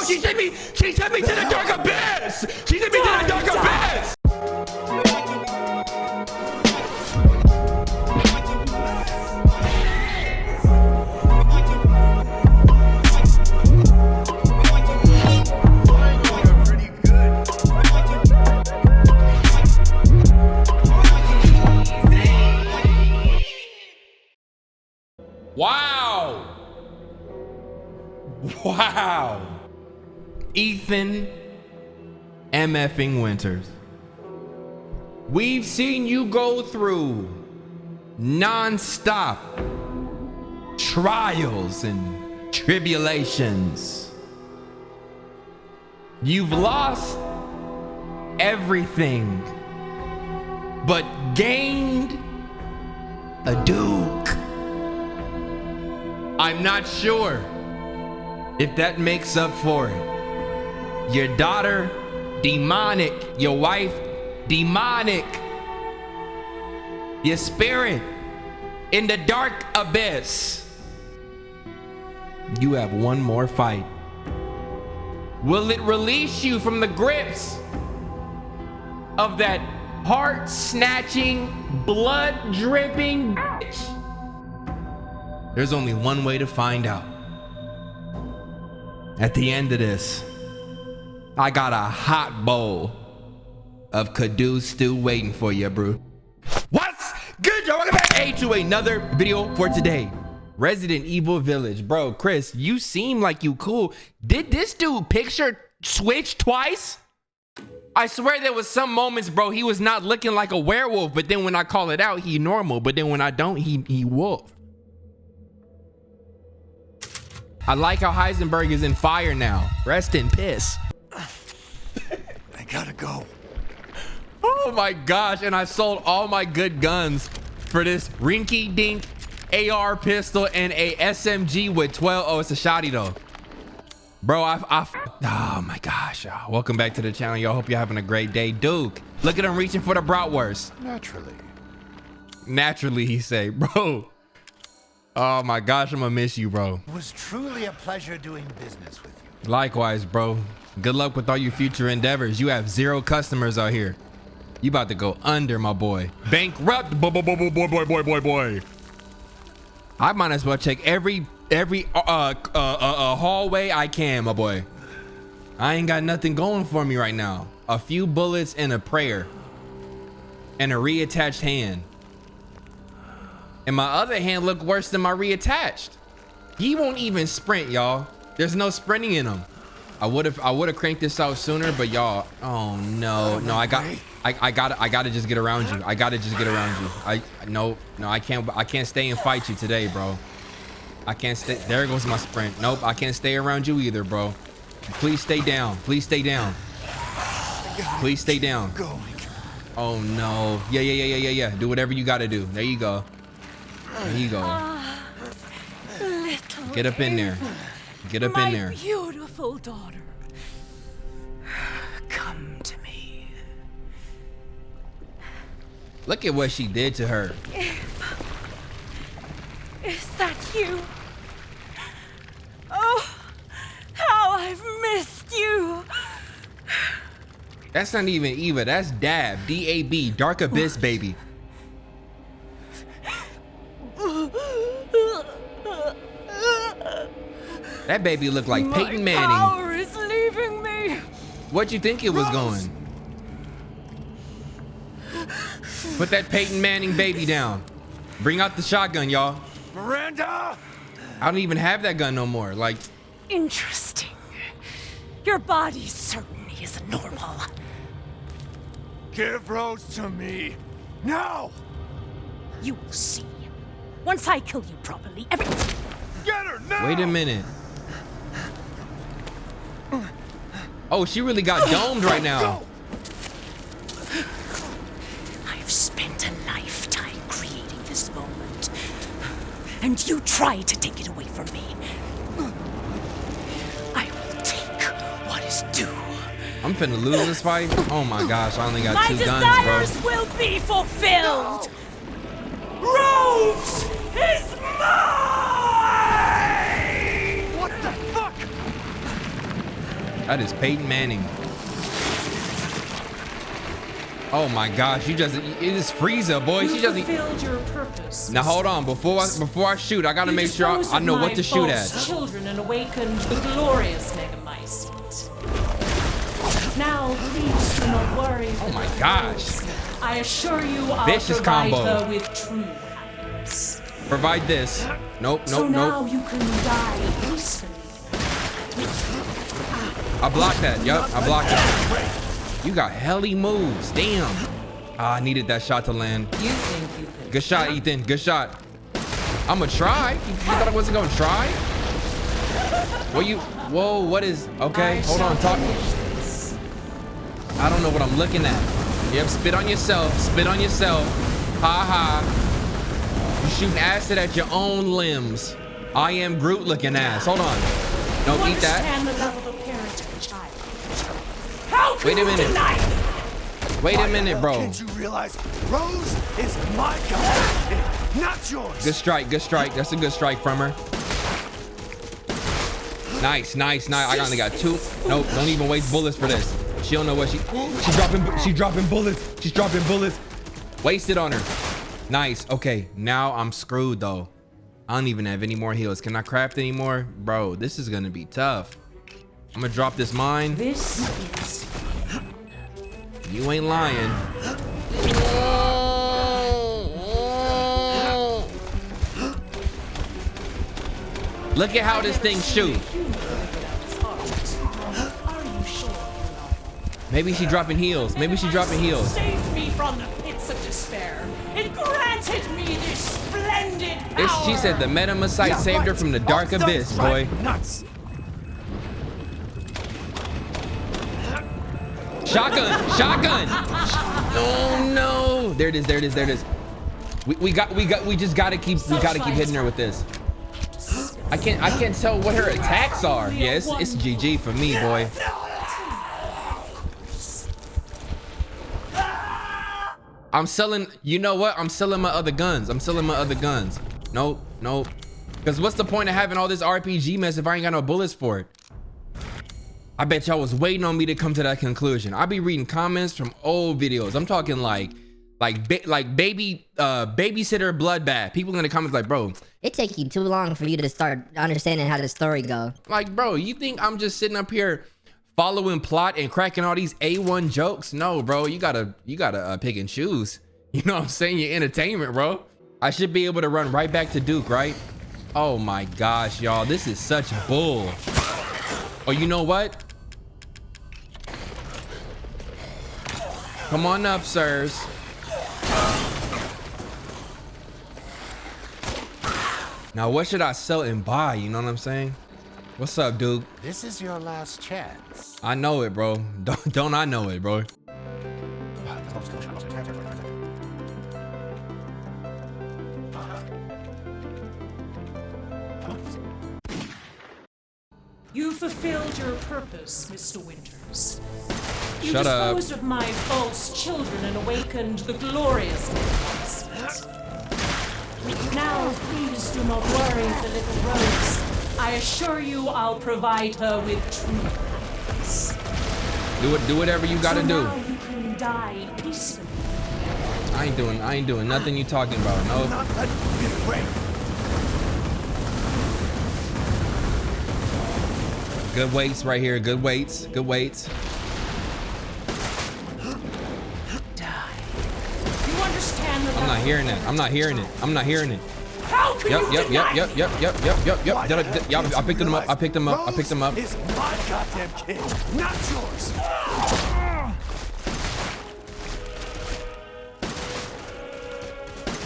she sent me to the dark abyss. She sent me to the dark abyss. Wow. Wow. Ethan MFing Winters. We've seen you go through non-stop trials and tribulations. You've lost everything, but gained a Duke. I'm not sure if that makes up for it. Your daughter, demonic. Your wife, demonic. Your spirit, in the dark abyss. You have one more fight. Will it release you from the grips of that heart-snatching, blood-dripping bitch? There's only one way to find out. At the end of this, I got a hot bowl of Kadoo stew waiting for you, bro. What's good, y'all? Welcome back to another video for today. Resident Evil Village. Bro, Chris, you seem like you cool. Did this dude picture switch twice? I swear there was some moments, bro, he was not looking like a werewolf, but then when I call it out, he normal. But then when I don't, he wolf. I like how Heisenberg is in fire now. Rest in piss. I gotta go. Oh my gosh, and I sold all my good guns for this rinky-dink AR pistol and a SMG with 12. Oh, it's a shotty though. Bro, oh my gosh, y'all. Welcome back to the channel, y'all. Hope you're having a great day. Duke, look at him reaching for the bratwurst. Naturally, he say, bro. Oh my gosh, I'm gonna miss you, bro. It was truly a pleasure doing business with you. Likewise, bro. Good luck with all your future endeavors. You have 0 customers out here. You about to go under, my boy. Bankrupt, boy. I might as well check every hallway I can, my boy. I ain't got nothing going for me right now. A few bullets and a prayer. And a reattached hand. And my other hand look worse than my reattached. He won't even sprint, y'all. There's no sprinting in him. I would have cranked this out sooner, but y'all, oh no, I gotta just get around you. I gotta just get around you. No, I can't stay and fight you today, bro. I can't stay. There goes my sprint. Nope, I can't stay around you either, bro. Please stay down. Please stay down. Please stay down. Oh no. Yeah. Do whatever you gotta do. There you go. There you go. Get up in there. Get up in there. My beautiful daughter. Come to me. Look at what she did to her. Is that you? Oh, how I've missed you. That's not even Eva. That's Dab. D-A-B. Dark Abyss, baby. That baby looked like Peyton Manning. My power is leaving me. What'd you think it was going? Put that Peyton Manning baby down. Bring out the shotgun, y'all. Miranda! I don't even have that gun no more. Like, interesting. Your body certainly isn't normal. Give Rose to me. Now! You will see. Once I kill you properly, everything. Get her now! Wait a minute. Oh, she really got domed right now. I've spent a lifetime creating this moment, and you tried to take it away from me. I will take what is due. I'm finna lose this fight. Oh my gosh, I only got My 2 guns, bro. My desires will be fulfilled. Rose is mine! What the fuck? That is Peyton Manning. Oh my gosh, it is Frieza, boy. She doesn't. Fulfilled your purpose. Now hold on, before I shoot, I gotta make sure I know what to shoot at. Children and awakened the glorious Megamycete. Now please do not worry. Oh my gosh. I assure you, I'll Vicious provide combo. her with true happiness. Provide this. Nope, So nope, now nope. you can die peacefully. I blocked that. Yup, I blocked it. You got helly moves. Damn. Ah, I needed that shot to land. You think you can? Good shot, Ethan. Good shot. I'ma try. You thought I wasn't gonna try? Whoa, what is, okay, hold on, talk. I don't know what I'm looking at. Yep, spit on yourself, spit on yourself. Ha ha. You shooting acid at your own limbs. I am Groot looking ass. Hold on. No, eat that. Understand the love of a parent and a child. How can Wait a you minute. deny it? Wait a minute, bro. Can't you realize Rose is my god, not yours? Good strike, good strike. That's a good strike from her. Nice, nice, nice. I only got two. Nope, don't even waste bullets for this. She don't know what she's dropping bullets. She's dropping bullets. Wasted on her. Nice. Okay, now I'm screwed though. I don't even have any more heals. Can I craft any more? Bro, this is gonna be tough. I'm gonna drop this mine. This is You ain't lying. Look at how this thing shoot. Are you sure you're not? Maybe she dropping heals. Maybe she dropping heals. Saved me from the pits of despair. It granted me this splendid power. She said the Metamycete saved her from the dark abyss, boy. Nuts. Shotgun, shotgun. Oh no. There it is, there it is, there it is. We just gotta keep hitting her with this. I can't tell what her attacks are. Yeah, it's GG for me, boy. I'm selling, you know what? I'm selling my other guns. Nope, nope. Because what's the point of having all this RPG mess if I ain't got no bullets for it? I bet y'all was waiting on me to come to that conclusion. I be reading comments from old videos. I'm talking like baby babysitter bloodbath. People in the comments like, bro, It take you too long for you to start understanding how the story go. like, bro, you think I'm just sitting up here following plot and cracking all these A1 jokes? No, bro, you gotta pick and choose. You know what I'm saying? Your entertainment, bro. I should be able to run right back to Duke, right? Oh my gosh, y'all, this is such bull. Oh, you know what? Come on up, sirs. Now, what should I sell and buy? You know what I'm saying? What's up, Duke? This is your last chance. I know it, bro. Don't I know it, bro? You fulfilled your purpose, Mr. Winters. You Shut up. disposed of my false children and awakened the glorious Megamycete. Now, please do not worry the little Rose. I assure you I'll provide her with true happiness. Do whatever you gotta So do. now you can die peacefully. I ain't doing nothing you talking about. No. Not let me get away. Good weights right here. Good weights. Good weights. Die. You understand the I'm not hearing it. I'm not hearing it. I'm not hearing it. How can you Yep. deny I picked him up. I picked him up. I picked him up. Rose is my goddamn kid, not yours.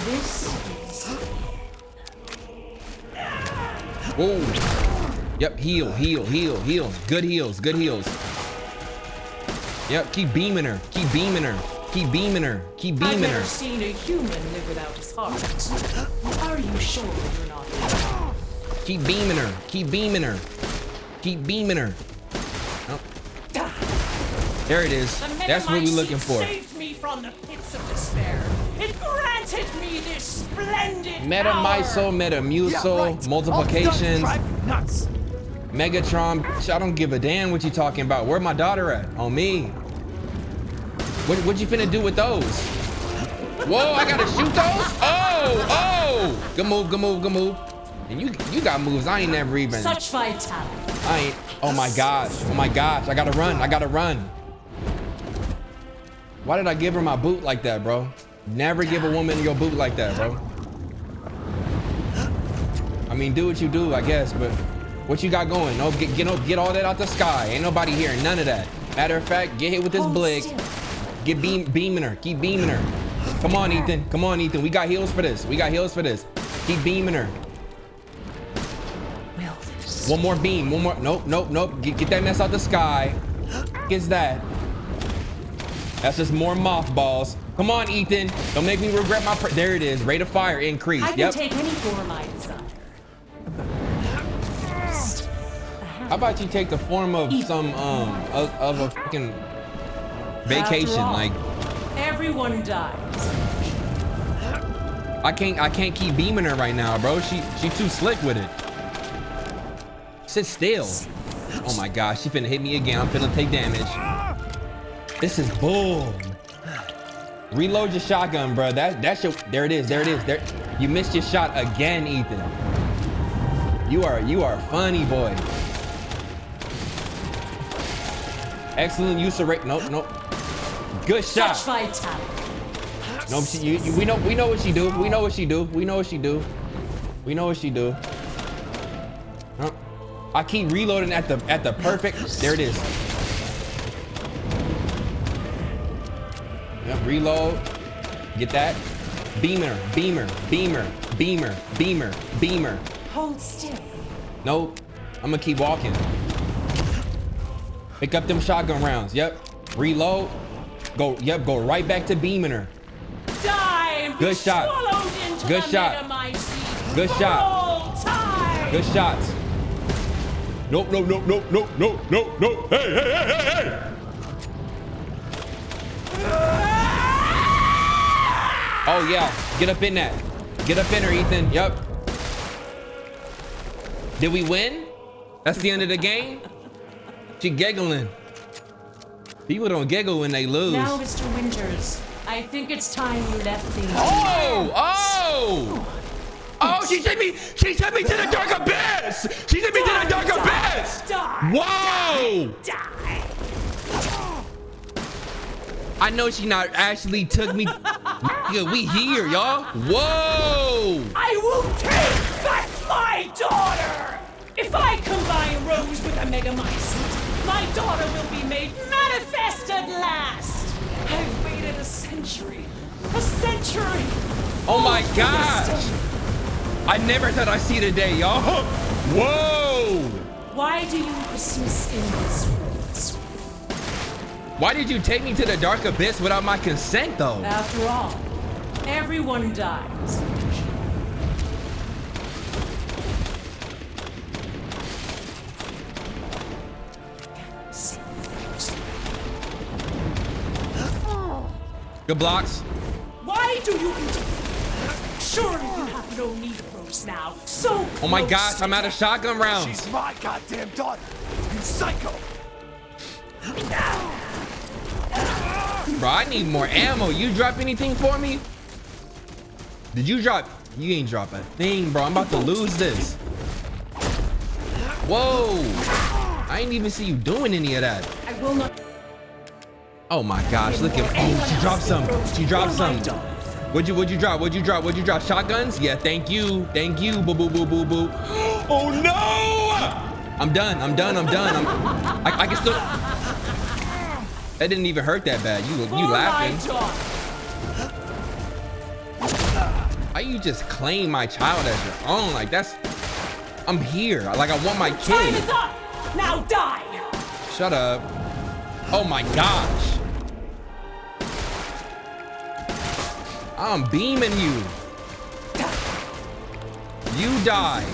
This is Whoa. Yep. Heal. Good heals. Good heals. Yep. Keep beaming her. Keep beaming her. Keep beaming her. Keep I've beaming never her. seen a human live without his heart. Are you sure you're not? Keep beaming her. Keep beaming her. Keep beaming her. Oh. There it is. The That's what we're looking for. Saved me from the pits of despair. It granted me this splendid Metamycete, power. Metamucil, multiplications. Nuts. Megatron, I don't give a damn what you talking about. Where my daughter at? On me. What you finna do with those? Whoa, I gotta shoot those? Oh! Good move, good move, good move. And you got moves I ain't never even. Such vitality. I ain't. Oh my gosh. Oh my gosh. I gotta run. I gotta run. Why did I give her my boot like that, bro? Never give a woman your boot like that, bro. I mean, do what you do, I guess, but what you got going? No, get all that out the sky. Ain't nobody hearing none of that. Matter of fact, get hit with this blick. Get beaming her. Keep beaming her. Come on, Ethan. Come on, Ethan. We got heals for this. We got heals for this. Keep beaming her. One more beam. One more. Nope. Get that mess out the sky. Gets that. That's just more mothballs. Come on, Ethan. Don't make me regret my. There it is. Rate of fire increase. I can take any form I desire. How about you take the form of some of a fucking vacation? All, like everyone dies. I can't keep beaming her right now, bro. She too slick with it. Sit still. Oh my gosh, she finna hit me again. I'm finna take damage. This is bull. Reload your shotgun, bro. That's your. There it is. There it is. There. You missed your shot again, Ethan. You are a funny boy. Excellent use of rate. Nope. Good shot. Such vitality. Nope. We know what she do. We know what she do. We know what she do. We know what she do. I keep reloading at the perfect. There it is. Yep, reload. Get that. Beamer. Hold still. Nope. I'm gonna keep walking. Pick up them shotgun rounds. Yep. Reload. Go. Yep. Go right back to beaming her. Die. Good shot. Good shot. Good shot. Good shots. Nope. Hey. Oh yeah. Get up in that. Get up in her, Ethan. Yep. Did we win? That's the end of the game? She giggling. People don't giggle when they lose. Now, Mr. Winters, I think it's time you left things. Oh! She sent me to the dark abyss! She sent me to the dark abyss! Whoa! Die. I know she not actually took me. Nigga, we here, y'all. Whoa! I will take back my daughter! If I combine Rose with a Megamycete, my daughter will be made manifest at last! I've waited a century! Oh my gosh! I never thought I'd see the day, y'all. Whoa! Why do you persist in this rules? Why did you take me to the dark abyss without my consent, though? After all, everyone dies. Good blocks. Why do you continue? Surely you have no need of Rose now. So Oh my gosh, I'm out of shotgun rounds. She's my goddamn daughter. You psycho. Bro, I need more ammo. You drop anything for me? Did you drop? You ain't drop a thing, bro. I'm about to lose this. Whoa. I ain't even see you doing any of that. I will not. Oh my gosh, look at. Oh, she dropped some. She dropped some. What'd you drop? What'd you drop? Shotguns? Yeah, thank you. Boo, boo, boo, boo, boo. Oh no! I'm done. I can still. That didn't even hurt that bad. You laughing. How you just claim my child as your own? Like that's. I'm here. Like I want my kid. Time is up. Now die. Shut up. Oh my gosh. I'm beaming you. You die.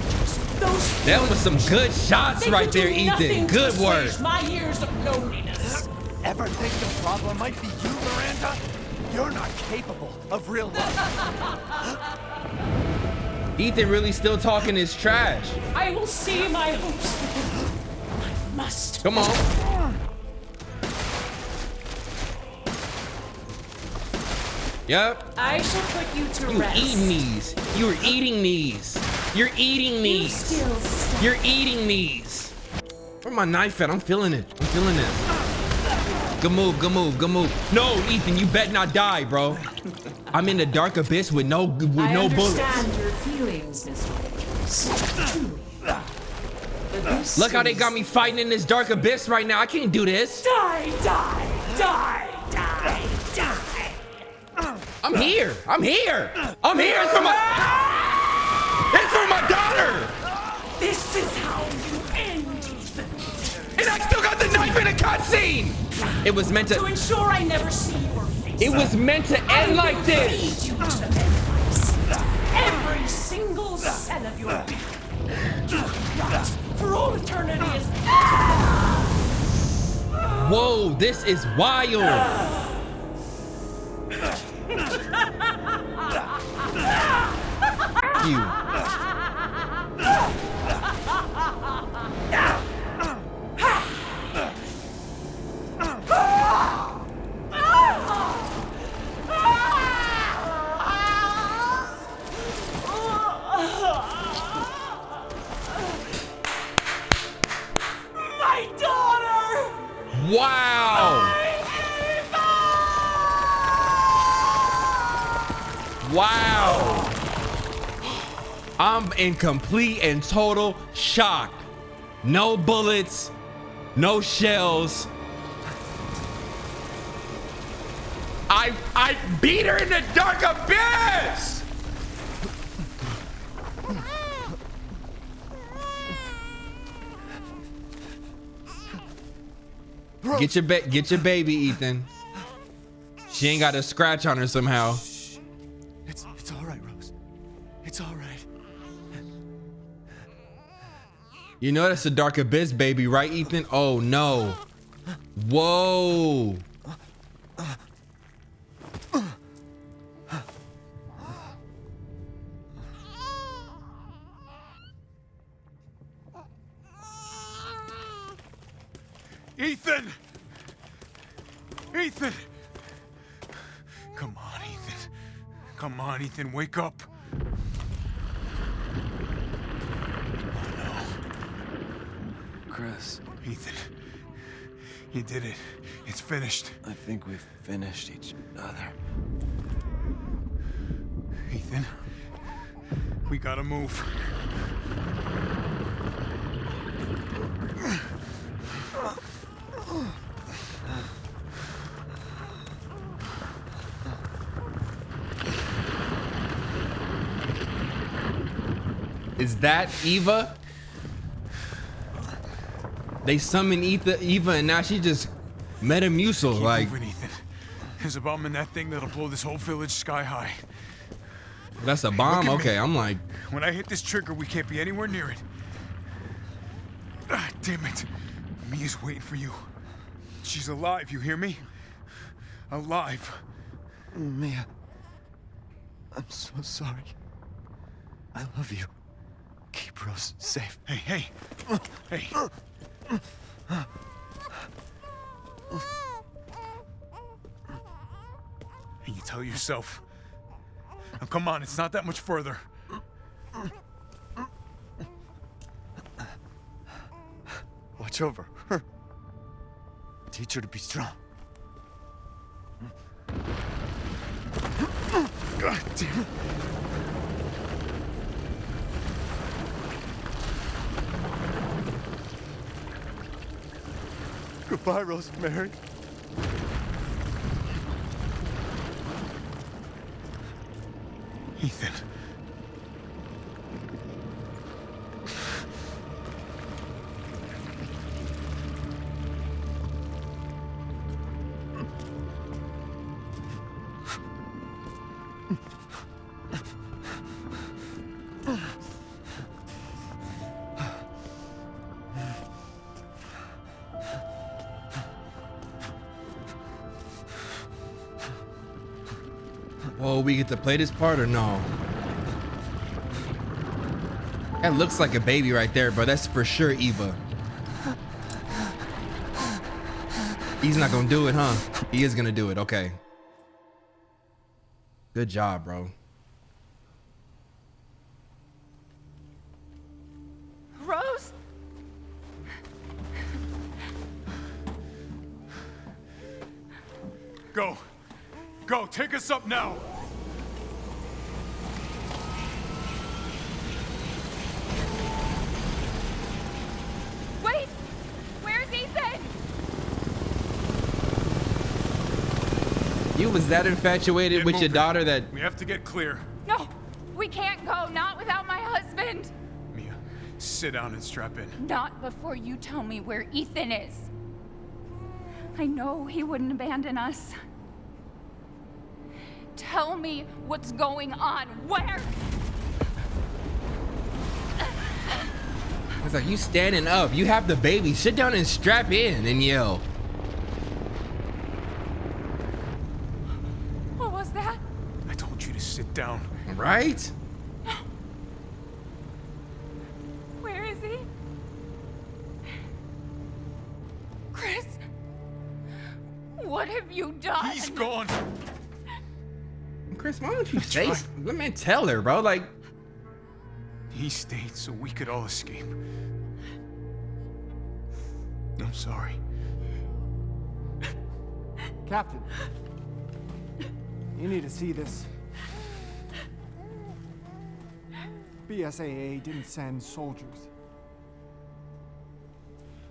That was some good shots right there, Ethan. Good work. My years of loneliness. Ever think the problem might be you, Miranda? You're not capable of real love. Ethan really still talking his trash. I will see my hopes. dust. Come on. Yep. I shall put you to rest. Eating these. You're eating these. You're eating You these. still stand. You're eating these. Where my knife at? I'm feeling it. I'm feeling this. Good move, good move, good move. No, Ethan, you bet not die, bro. I'm in the dark abyss with no bullets. I understand your feelings, Mr. Winters. Truly. But this Look how they is- got me fighting in this dark abyss right now. I can't do this. Die, die, die, die, die. I'm here. I'm here. I'm here. It's for my. It's for my daughter. This is how you end, Ethan. And I still got the knife in a cutscene. It was meant To to. ensure I never see your face. It was meant to end like this. Feed you to the memories. Every single cell of your being. You rot for all eternity is. Whoa, this is wild. You. My daughter! Wow. Wow. I'm in complete and total shock. No bullets, no shells. I beat her in the dark abyss. Get your baby, Ethan. She ain't got a scratch on her somehow. It's all right, Rose. It's all right. You know that's a dark abyss, baby, right, Ethan? Oh no. Whoa. Ethan! Ethan! Come on, Ethan. Come on, Ethan, wake up. Chris, Ethan, you did it. It's finished. I think we've finished each other. Ethan, we gotta move. Is that Eva? They summoned Eva and now she just Metamucil, Keep like moving, Ethan. There's a bomb in that thing that'll blow this whole village sky high. that's a bomb. Look at me. Okay, I'm like, When I hit this trigger, we can't be anywhere near it. Ah, damn it. Mia's waiting for you. She's alive, you hear me? Alive. Mia, I'm so sorry. I love you. Keep Rose safe. Hey. Hey. And you tell yourself. Now come on, it's not that much further. Watch over her. Teach her to be strong. God damn it. Goodbye, Rosemary. Ethan. whoa, we get to play this part or no? That looks like a baby right there, but that's for sure Eva. He's not gonna do it, huh? He is gonna do it. Okay. Good job, bro. Rose? Go. Go, take us up now. Wait! Where's Ethan? You was that infatuated Get with your moving. daughter that We have to get clear. No, we can't go. Not without my husband. Mia, sit down and strap in. Not before you tell me where Ethan is. I know he wouldn't abandon us. Tell me what's going on. Where? it's like you standing up. You have the baby. Sit down and strap in and yell. What was that? I told you to sit down. Right? Where is he? Chris? What have you done? He's gone. Chris, why don't you say? right. Let me tell her, bro. Like, He stayed so we could all escape. I'm sorry. Captain, you need to see this. BSAA didn't send soldiers.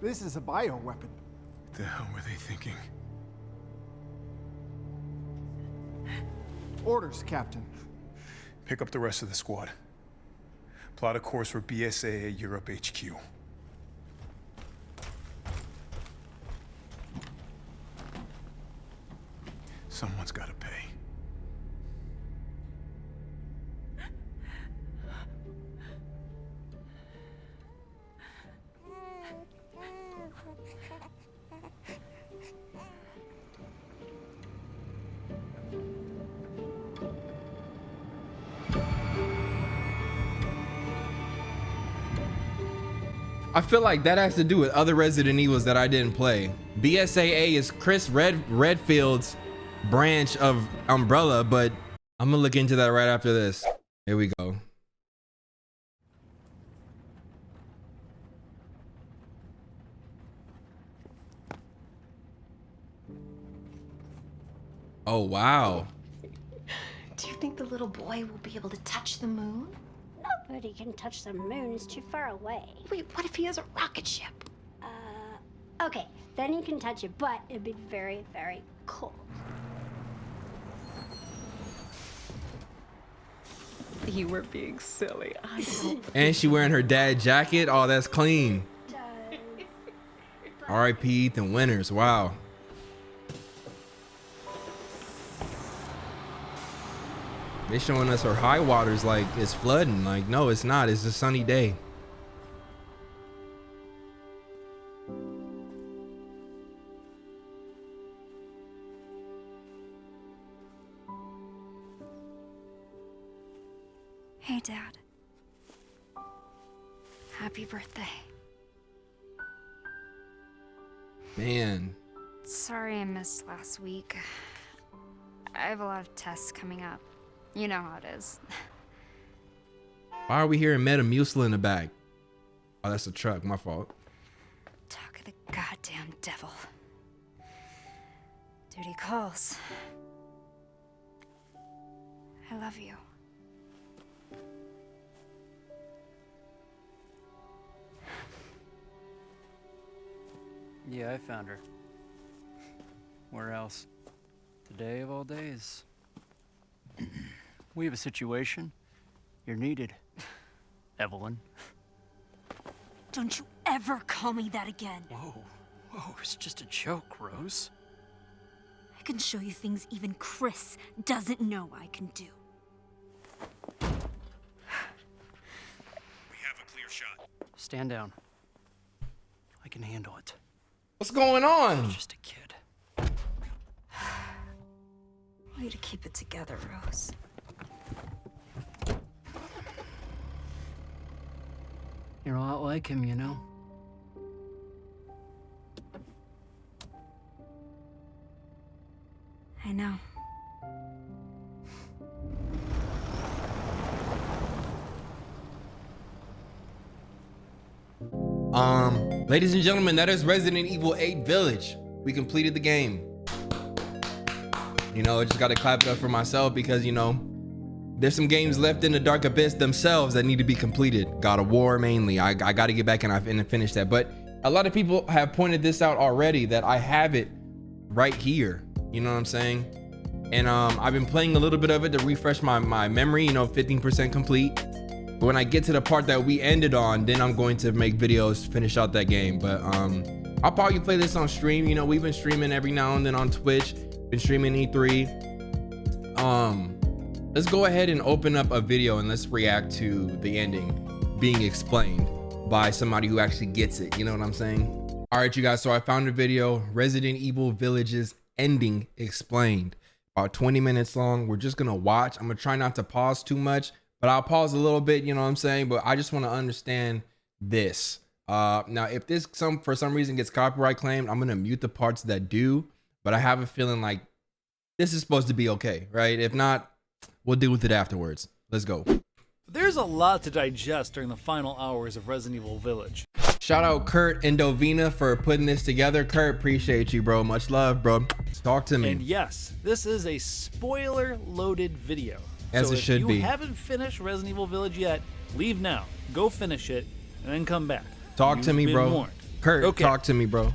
This is a bioweapon. What the hell were they thinking? Orders, Captain. Pick up the rest of the squad. Plot a course for BSAA Europe HQ. Someone's gotta pay. I feel like that has to do with other Resident Evils that I didn't play. BSAA is Chris Redfield's branch of Umbrella, but I'm gonna look into that right after this. Here we go. Oh, wow. Do you think the little boy will be able to touch the moon? Nobody can touch the moon, it's too far away. Wait, what if he has a rocket ship? Okay, then you can touch it, but it'd be very, very cold. You were being silly. I know. And she wearing her dad jacket. Oh, that's clean. R.I.P. Ethan Winters. Wow. They showing us her high waters like it's flooding. Like, no, it's not. It's a sunny day. Hey, Dad. Happy birthday. Man. Sorry I missed last week. I have a lot of tests coming up. You know how it is. Why are we hearing Metamucil in the back? Oh, that's a truck. My fault. Talk of the goddamn devil. Duty calls. I love you. Yeah, I found her. Where else? Today of all days. We have a situation. You're needed, Evelyn. Don't you ever call me that again. Whoa, it's just a joke, Rose. I can show you things even Chris doesn't know I can do. We have a clear shot. Stand down. I can handle it. What's going on? Just a kid. Way to keep it together, Rose. You're a lot like him, you know? I know. Ladies and gentlemen, that is Resident Evil 8 Village. We completed the game. You know, I just gotta clap it up for myself because, you know, there's some games left in the Dark Abyss themselves that need to be completed. God of War mainly. I gotta get back and finish that. But a lot of people have pointed this out already that I have it right here. You know what I'm saying? And I've been playing a little bit of it to refresh my memory, you know, 15% complete. But when I get to the part that we ended on, then I'm going to make videos to finish out that game. But I'll probably play this on stream. You know, we've been streaming every now and then on Twitch, been streaming E3. Let's go ahead and open up a video and let's react to the ending being explained by somebody who actually gets it. You know what I'm saying? All right, you guys, so I found a video, Resident Evil Village's ending explained. About 20 minutes long. We're just gonna watch. I'm gonna try not to pause too much, but I'll pause a little bit, you know what I'm saying? But I just want to understand this. Now, if this for some reason gets copyright claimed, I'm gonna mute the parts that do, but I have a feeling like this is supposed to be okay, right? If not, we'll deal with it afterwards. Let's go. There's a lot to digest during the final hours of Resident Evil Village. Shout out Kurt and Dovina for putting this together. Kurt, appreciate you, bro. Much love, bro. Talk to me. And yes, this is a spoiler-loaded video. As so it should be. If you haven't finished Resident Evil Village yet, leave now. Go finish it, and then come back. Talk to me, bro. Warned. Kurt, okay. Talk to me, bro.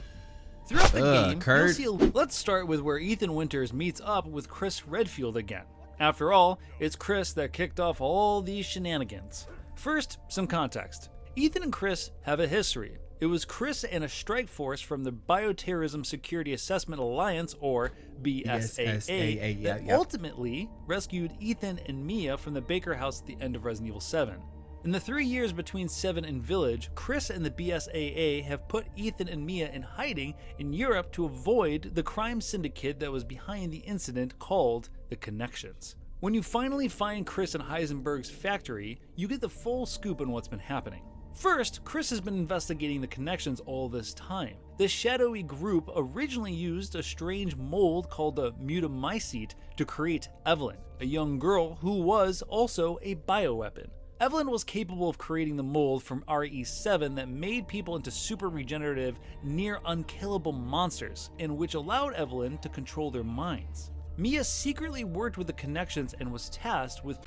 Throughout the game, Kurt. you'll see let's start with where Ethan Winters meets up with Chris Redfield again. After all, it's Chris that kicked off all these shenanigans. First, some context. Ethan and Chris have a history. It was Chris and a strike force from the Bioterrorism Security Assessment Alliance, or BSAA, that ultimately rescued Ethan and Mia from the Baker house at the end of Resident Evil 7. In the 3 years between 7 and Village, Chris and the BSAA have put Ethan and Mia in hiding in Europe to avoid the crime syndicate that was behind the incident called the Connections. When you finally find Chris in Heisenberg's factory, you get the full scoop on what's been happening. First, Chris has been investigating the Connections all this time. This shadowy group originally used a strange mold called the mutamycete to create Evelyn, a young girl who was also a bioweapon. Evelyn was capable of creating the mold from RE7 that made people into super regenerative, near unkillable monsters, and which allowed Evelyn to control their minds. Mia secretly worked with the Connections and was tasked with...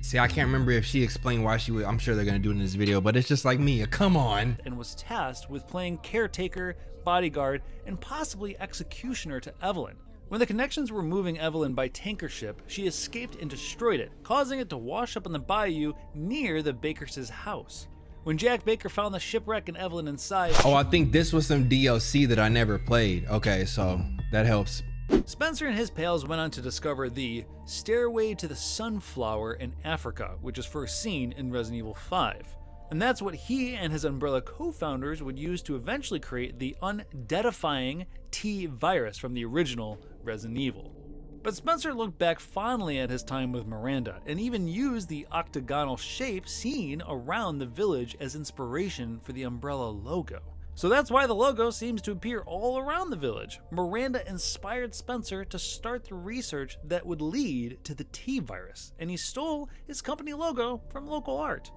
See, I can't remember if she explained why she would. I'm sure they're gonna do it in this video, but it's just like Mia, come on. And was tasked with playing caretaker, bodyguard, and possibly executioner to Evelyn. When the Connections were moving Evelyn by tanker ship, she escaped and destroyed it, causing it to wash up in the bayou near the Bakers' house. When Jack Baker found the shipwreck and Evelyn inside... Oh, I think this was some DLC that I never played. Okay, so that helps. Spencer and his pals went on to discover the Stairway to the Sunflower in Africa, which is first seen in Resident Evil 5. And that's what he and his Umbrella co-founders would use to eventually create the undeathifying T-virus from the original Resident Evil. But Spencer looked back fondly at his time with Miranda, and even used the octagonal shape seen around the village as inspiration for the Umbrella logo. So that's why the logo seems to appear all around the village. Miranda inspired Spencer to start the research that would lead to the T-virus, and he stole his company logo from local art.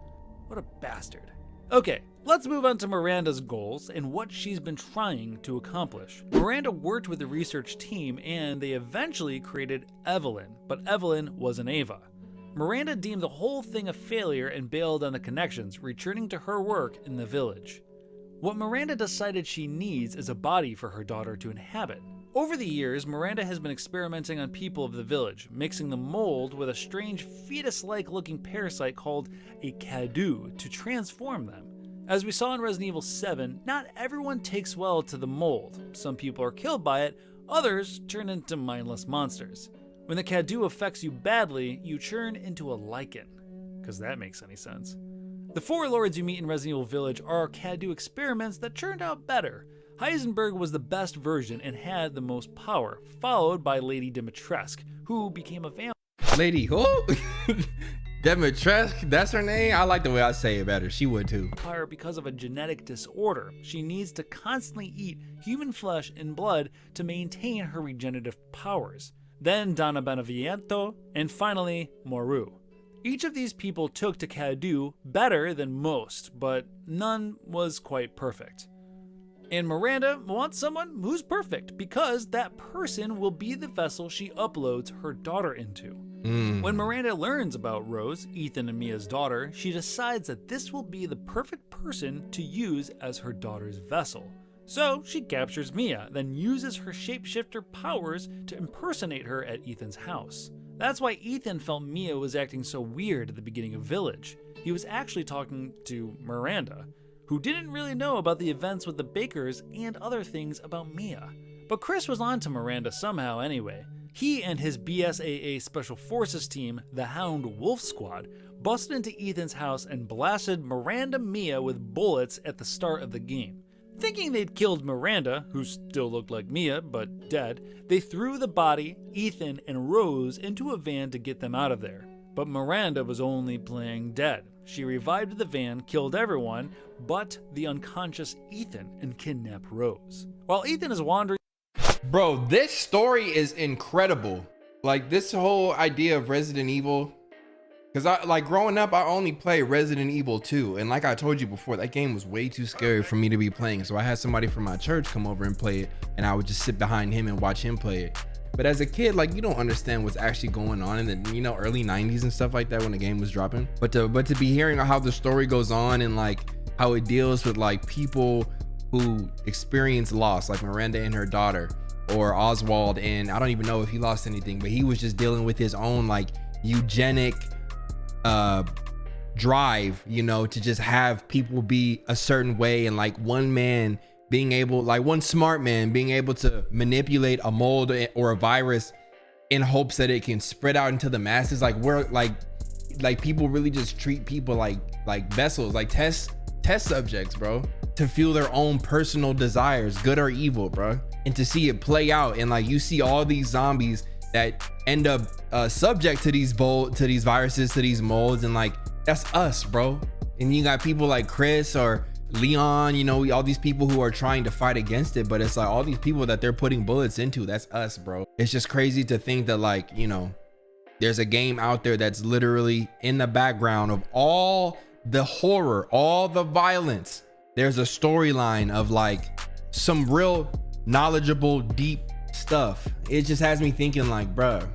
What a bastard. Okay, let's move on to Miranda's goals and what she's been trying to accomplish. Miranda worked with the research team and they eventually created Evelyn, but Evelyn was an Ava. Miranda deemed the whole thing a failure and bailed on the Connections, returning to her work in the village. What Miranda decided she needs is a body for her daughter to inhabit. Over the years, Miranda has been experimenting on people of the village, mixing the mold with a strange fetus-like looking parasite called a Cadu to transform them. As we saw in Resident Evil 7, not everyone takes well to the mold. Some people are killed by it, others turn into mindless monsters. When the Cadu affects you badly, you turn into a lichen. Because that makes any sense. The 4 lords you meet in Resident Evil Village are Cadu experiments that turned out better. Heisenberg was the best version and had the most power, followed by Lady Dimitrescu, who became a vampire. Lady who? Demetresque, that's her name? I like the way I say it better. She would too. Because of a genetic disorder. She needs to constantly eat human flesh and blood to maintain her regenerative powers. Then Donna Beneviento, and finally Moru. Each of these people took to Cadu better than most, but none was quite perfect. And Miranda wants someone who's perfect because that person will be the vessel she uploads her daughter into. When Miranda learns about Rose, Ethan and Mia's daughter, she decides that this will be the perfect person to use as her daughter's vessel. So she captures Mia, then uses her shapeshifter powers to impersonate her at Ethan's house. That's why Ethan felt Mia was acting so weird at the beginning of Village. He was actually talking to Miranda, who didn't really know about the events with the Bakers and other things about Mia. But Chris was on to Miranda somehow anyway. He and his BSAA Special Forces team, the Hound Wolf Squad, busted into Ethan's house and blasted Miranda Mia with bullets at the start of the game. Thinking they'd killed Miranda, who still looked like Mia but dead, they threw the body, Ethan, and Rose into a van to get them out of there. But Miranda was only playing dead. She revived the van, killed everyone but the unconscious Ethan, and kidnapped Rose. While Ethan is wandering... Bro, this story is incredible. Like, this whole idea of Resident Evil, because growing up, I only played Resident Evil 2, and like I told you before, that game was way too scary for me to be playing. So I had somebody from my church come over and play it, and I would just sit behind him and watch him play it. But as a kid, like, you don't understand what's actually going on in the, you know, early 90s and stuff like that when the game was dropping. But to be hearing how the story goes on and like how it deals with like people who experience loss, like Miranda and her daughter, or Oswald, and I don't even know if he lost anything, but he was just dealing with his own like eugenic drive, you know, to just have people be a certain way, and like one man being able, like one smart man being able to manipulate a mold or a virus in hopes that it can spread out into the masses. Like we're like people really just treat people like vessels, like test subjects, bro, to fuel their own personal desires, good or evil, bro. And to see it play out, and like you see all these zombies that end up subject to these viruses, to these molds, and like that's us, bro. And you got people like Chris or Leon, you know, all these people who are trying to fight against it, but it's like all these people that they're putting bullets into, that's us, bro. It's just crazy to think that, like, you know, there's a game out there that's literally in the background of all the horror, all the violence. There's a storyline of like some real knowledgeable, deep stuff. It just has me thinking like, bruh,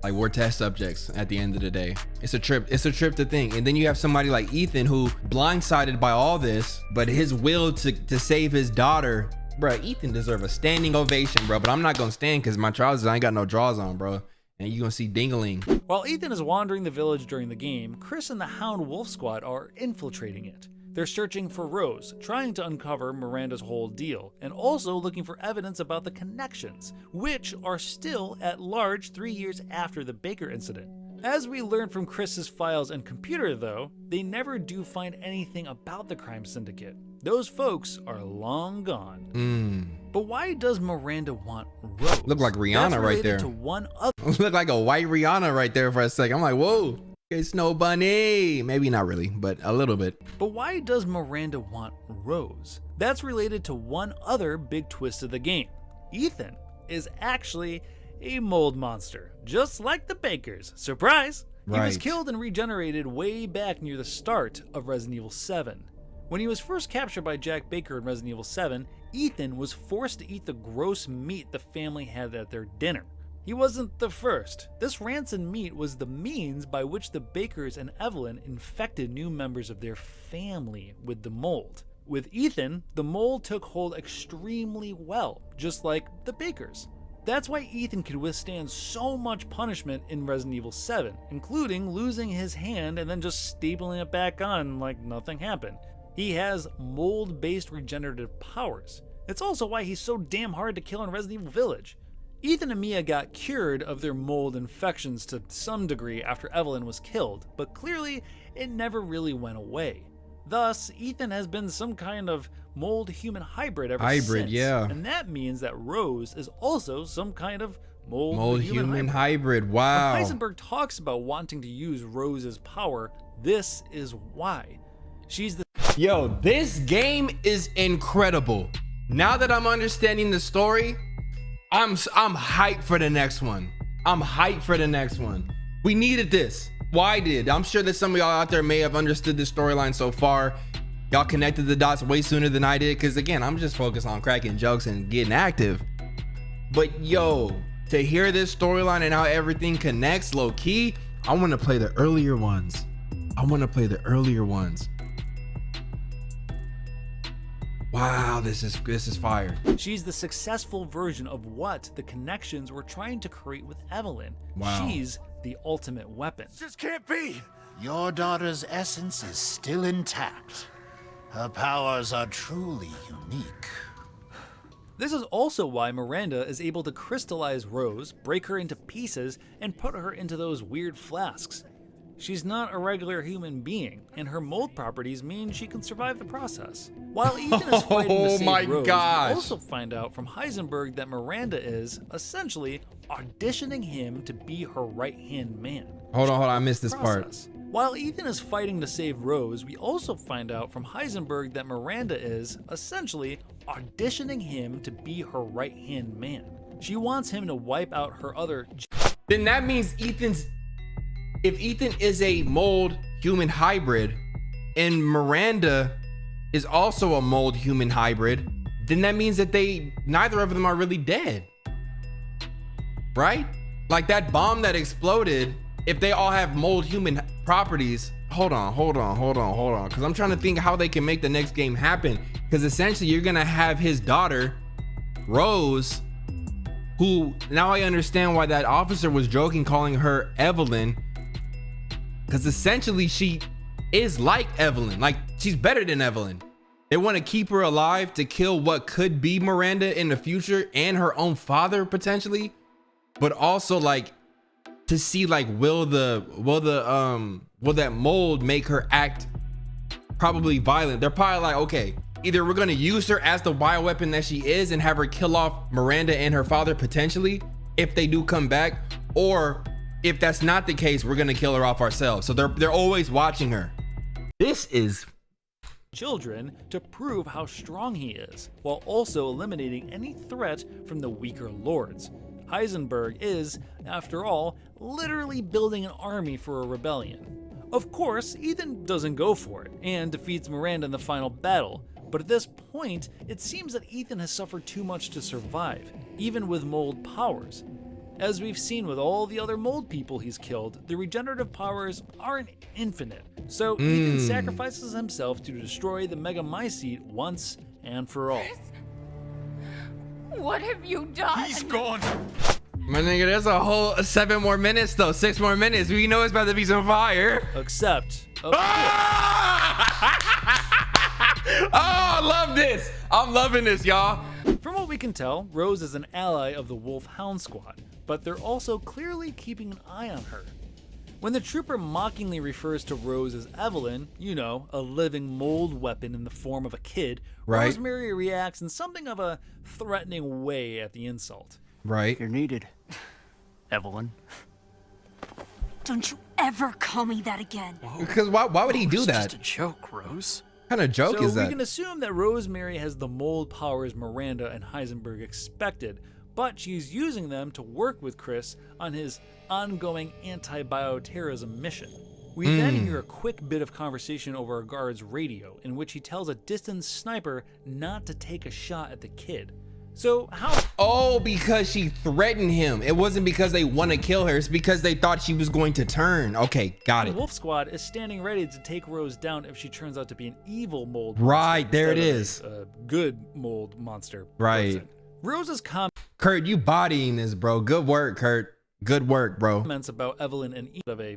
like we're test subjects at the end of the day. It's a trip to think. And then you have somebody like Ethan who blindsided by all this, but his will to save his daughter, bruh, Ethan deserves a standing ovation, bro. But I'm not gonna stand because my trousers, I ain't got no drawers on, bro. And you're gonna see dingling. While Ethan is wandering the village during the game, Chris and the Hound Wolf Squad are infiltrating it. They're searching for Rose, trying to uncover Miranda's whole deal, and also looking for evidence about the connections, which are still at large 3 years after the Baker incident. As we learned from Chris's files and computer though, they never do find anything about the crime syndicate. Those folks are long gone. But why does Miranda want Rose? Look like Rihanna right there. To one other. Look like a white Rihanna right there for a second. I'm like, whoa. It's Snow Bunny. Maybe not really, but a little bit. But why does Miranda want Rose? That's related to one other big twist of the game. Ethan is actually a mold monster, just like the Bakers. Surprise! He was killed and regenerated way back near the start of Resident Evil 7. When he was first captured by Jack Baker in Resident Evil 7, Ethan was forced to eat the gross meat the family had at their dinner. He wasn't the first. This rancid meat was the means by which the Bakers and Evelyn infected new members of their family with the mold. With Ethan, the mold took hold extremely well, just like the Bakers. That's why Ethan could withstand so much punishment in Resident Evil 7, including losing his hand and then just stapling it back on like nothing happened. He has mold-based regenerative powers. It's also why he's so damn hard to kill in Resident Evil Village. Ethan and Mia got cured of their mold infections to some degree after Evelyn was killed, but clearly it never really went away. Thus, Ethan has been some kind of mold-human hybrid ever since. Yeah. And that means that Rose is also some kind of Mold the human hybrid. Wow. When Heisenberg talks about wanting to use Rose's power, this is why. She's the Yo, this game is incredible. Now that I'm understanding the story, I'm hyped for the next one. I'm hyped for the next one. We needed this. Why did? I'm sure that some of y'all out there may have understood this storyline so far. Y'all connected the dots way sooner than I did, because again, I'm just focused on cracking jokes and getting active. But yo, to hear this storyline and how everything connects low key, I want to play the earlier ones. I want to play the earlier ones. Wow, this is fire. She's the successful version of what the connections were trying to create with Evelyn. Wow. She's the ultimate weapon. This can't be! Your daughter's essence is still intact. Her powers are truly unique. This is also why Miranda is able to crystallize Rose, break her into pieces, and put her into those weird flasks. She's not a regular human being, and her mold properties mean she can survive the process. While Ethan is fighting to save Rose, we also find out from Heisenberg that Miranda is, essentially, auditioning him to be her right-hand man. Hold on, I missed this part. While Ethan is fighting to save Rose, we also find out from Heisenberg that Miranda is, essentially, auditioning him to be her right-hand man. She wants him to wipe out her other... Then that means if Ethan is a mold human hybrid and Miranda is also a mold human hybrid, then that means that neither of them are really dead, right? Like that bomb that exploded, if they all have mold human properties, hold on, because I'm trying to think how they can make the next game happen, because essentially you're gonna have his daughter Rose, who, now I understand why that officer was joking calling her Evelyn, because essentially she is like Evelyn, like she's better than Evelyn. They want to keep her alive to kill what could be Miranda in the future and her own father potentially, but also like to see like will that mold make her act probably violent. They're probably like, okay, either we're gonna use her as the bioweapon that she is and have her kill off Miranda and her father potentially if they do come back, or if that's not the case, we're gonna kill her off ourselves. So they're always watching her. This is children to prove how strong he is, while also eliminating any threat from the weaker lords. Heisenberg is, after all, literally building an army for a rebellion. Of course, Ethan doesn't go for it and defeats Miranda in the final battle, but at this point, it seems that Ethan has suffered too much to survive, even with mold powers. As we've seen with all the other mold people he's killed, the regenerative powers aren't infinite, so Ethan sacrifices himself to destroy the Megamycete once and for all. What have you done? He's gone. My nigga, there's a whole 7 more minutes though, 6 more minutes. We know it's about to be some fire. Except, of Oh, I love this. I'm loving this, y'all. From what we can tell, Rose is an ally of the Wolfhound Squad, but they're also clearly keeping an eye on her. When the trooper mockingly refers to Rose as Evelyn, you know, a living mold weapon in the form of a kid, right, Rosemary reacts in something of a threatening way at the insult. Right. You're needed, Evelyn. Don't you ever call me that again. Because why would he do that? Just a joke, Rose. What kind of joke is So that? we can assume that Rosemary has the mold powers Miranda and Heisenberg expected, but she's using them to work with Chris on his ongoing anti-bioterrorism mission. We then hear a quick bit of conversation over a guard's radio in which he tells a distant sniper not to take a shot at the kid. So how— Oh, because she threatened him. It wasn't because they want to kill her. It's because they thought she was going to turn. Okay, got the it. Wolf Squad is standing ready to take Rose down if she turns out to be an evil mold Right, monster there it instead of is. a good mold monster Right. person. Rose's Kurt, you bodying this, bro. Good work, Kurt. Good work, bro. comments about Evelyn and Ethan of a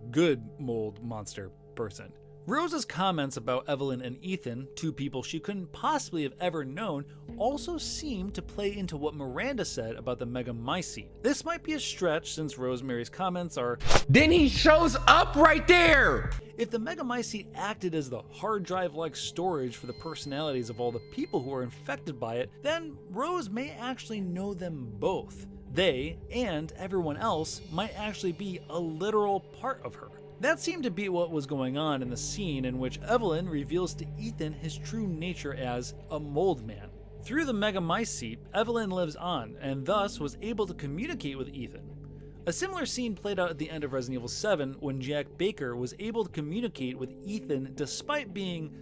good mold monster person. Rose's comments about Evelyn and Ethan, two people she couldn't possibly have ever known, also seem to play into what Miranda said about the Megamycete. This might be a stretch since Rosemary's comments are— Then he shows up right there! If the Megamycete acted as the hard drive-like storage for the personalities of all the people who are infected by it, then Rose may actually know them both. they and everyone else might actually be a literal part of her. That seemed to be what was going on in the scene in which Evelyn reveals to Ethan his true nature as a mold man. Through the Megamycete, Evelyn lives on and thus was able to communicate with Ethan. A similar scene played out at the end of Resident Evil 7 when Jack Baker was able to communicate with Ethan despite being,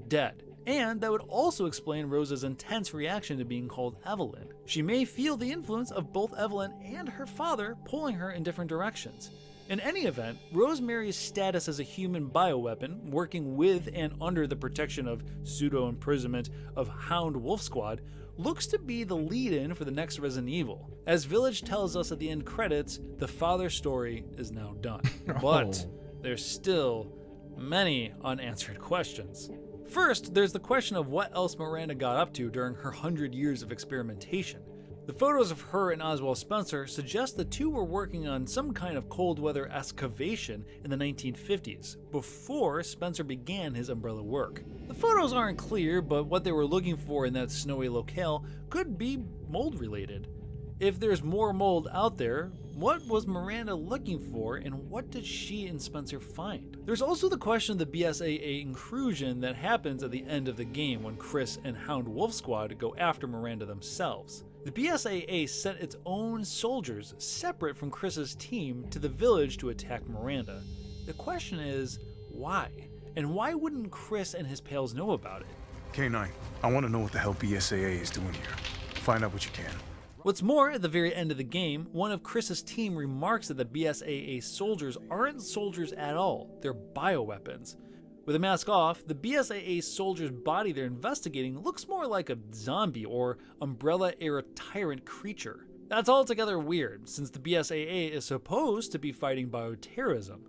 dead. And that would also explain Rosa's intense reaction to being called Evelyn. She may feel the influence of both Evelyn and her father pulling her in different directions. In any event, Rosemary's status as a human bioweapon, working with and under the protection of pseudo-imprisonment of Hound Wolf Squad, looks to be the lead-in for the next Resident Evil. As Village tells us at the end credits, the father story is now done. But there's still many unanswered questions. First, there's the question of what else Miranda got up to during her 100 years of experimentation. The photos of her and Oswald Spencer suggest the two were working on some kind of cold weather excavation in the 1950s, before Spencer began his Umbrella work. The photos aren't clear, but what they were looking for in that snowy locale could be mold related. If there's more mold out there, what was Miranda looking for and what did she and Spencer find? There's also the question of the BSAA intrusion that happens at the end of the game when Chris and Hound Wolf Squad go after Miranda themselves. The BSAA sent its own soldiers separate from Chris's team to the village to attack Miranda. The question is, why? And why wouldn't Chris and his pals know about it? K9, I want to know what the hell BSAA is doing here. Find out what you can. What's more, at the very end of the game, one of Chris's team remarks that the BSAA soldiers aren't soldiers at all, they're bioweapons. With a mask off, the BSAA soldier's body they're investigating looks more like a zombie or Umbrella-era tyrant creature. That's altogether weird, since the BSAA is supposed to be fighting bioterrorism.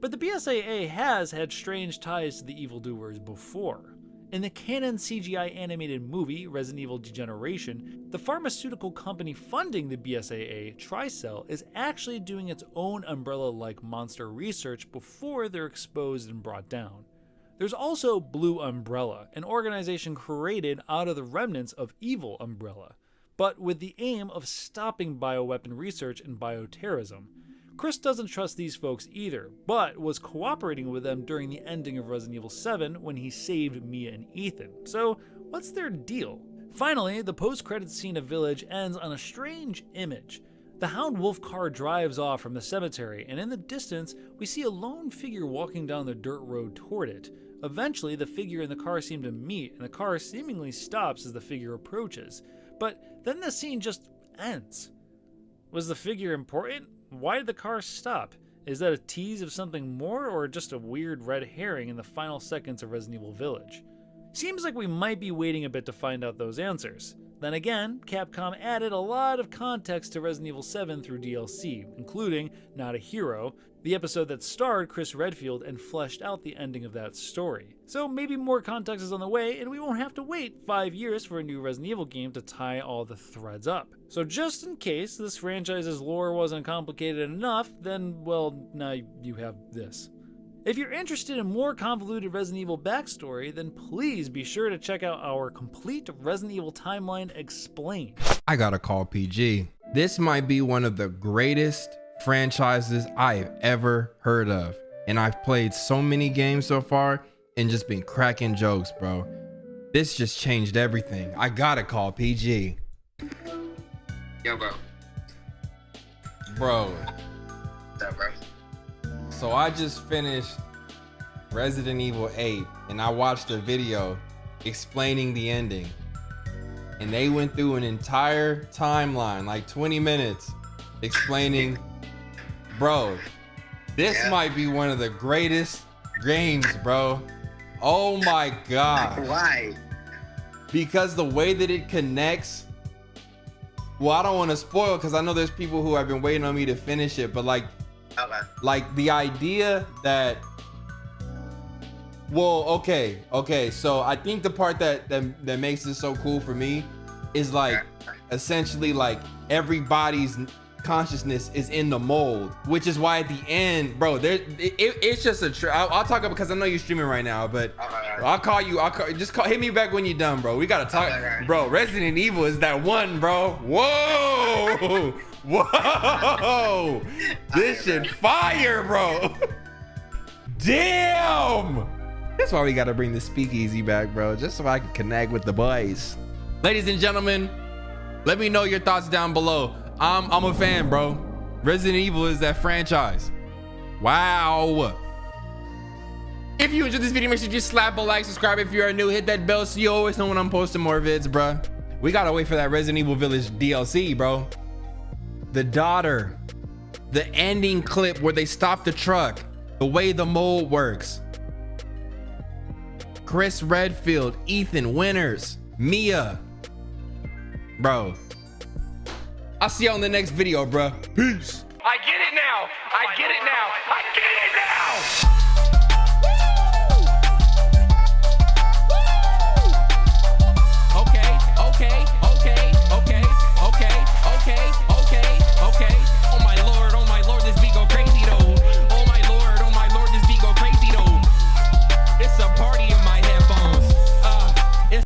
But the BSAA has had strange ties to the evildoers before. In the canon CGI animated movie, Resident Evil Degeneration, the pharmaceutical company funding the BSAA, Tricell, is actually doing its own Umbrella-like monster research before they're exposed and brought down. There's also Blue Umbrella, an organization created out of the remnants of Evil Umbrella, but with the aim of stopping bioweapon research and bioterrorism. Chris doesn't trust these folks either, but was cooperating with them during the ending of Resident Evil 7 when he saved Mia and Ethan. So, what's their deal? Finally, the post-credits scene of Village ends on a strange image. The Hound Wolf car drives off from the cemetery, and in the distance, we see a lone figure walking down the dirt road toward it. Eventually, the figure and the car seem to meet, and the car seemingly stops as the figure approaches. But then the scene just ends. Was the figure important? Why did the car stop? Is that a tease of something more, or just a weird red herring in the final seconds of Resident Evil Village? Seems like we might be waiting a bit to find out those answers. Then again, Capcom added a lot of context to Resident Evil 7 through DLC, including Not a Hero, the episode that starred Chris Redfield and fleshed out the ending of that story. So maybe more context is on the way, and we won't have to wait 5 years for a new Resident Evil game to tie all the threads up. So just in case this franchise's lore wasn't complicated enough, then, well, now you have this. If you're interested in more convoluted Resident Evil backstory, then please be sure to check out our complete Resident Evil timeline explained. I gotta call PG. This might be one of the greatest franchises I've ever heard of. And I've played so many games so far and just been cracking jokes, bro. This just changed everything. I gotta call PG. Yo, bro. Bro. What's up, bro? So I just finished Resident Evil 8 and I watched a video explaining the ending. And they went through an entire timeline, like 20 minutes, explaining, bro, this might be one of the greatest games, bro. Oh my God. Why? Because the way that it connects, well, I don't want to spoil because I know there's people who have been waiting on me to finish it, but like the idea that, well, okay, so I think the part that makes this so cool for me is like essentially like everybody's consciousness is in the mold, which is why at the end, bro, it's just a I'll talk about, because I know you're streaming right now, but I'll call you. Hit me back when you're done, bro. We gotta talk, bro. Resident Evil is that one, bro. Whoa, whoa, this shit fire, bro. Damn. That's why we gotta bring the speakeasy back, bro, just so I can connect with the boys. Ladies and gentlemen, let me know your thoughts down below. I'm a fan, bro. Resident Evil is that franchise. Wow. If you enjoyed this video, make sure you slap a like, subscribe if you're new, hit that bell so you always know when I'm posting more vids, bro. We gotta wait for that Resident Evil Village DLC, bro. The daughter, the ending clip where they stop the truck, the way the mold works. Chris Redfield, Ethan Winters, Mia. Bro, I'll see you on the next video, bro. Peace. I get it now. I get it now.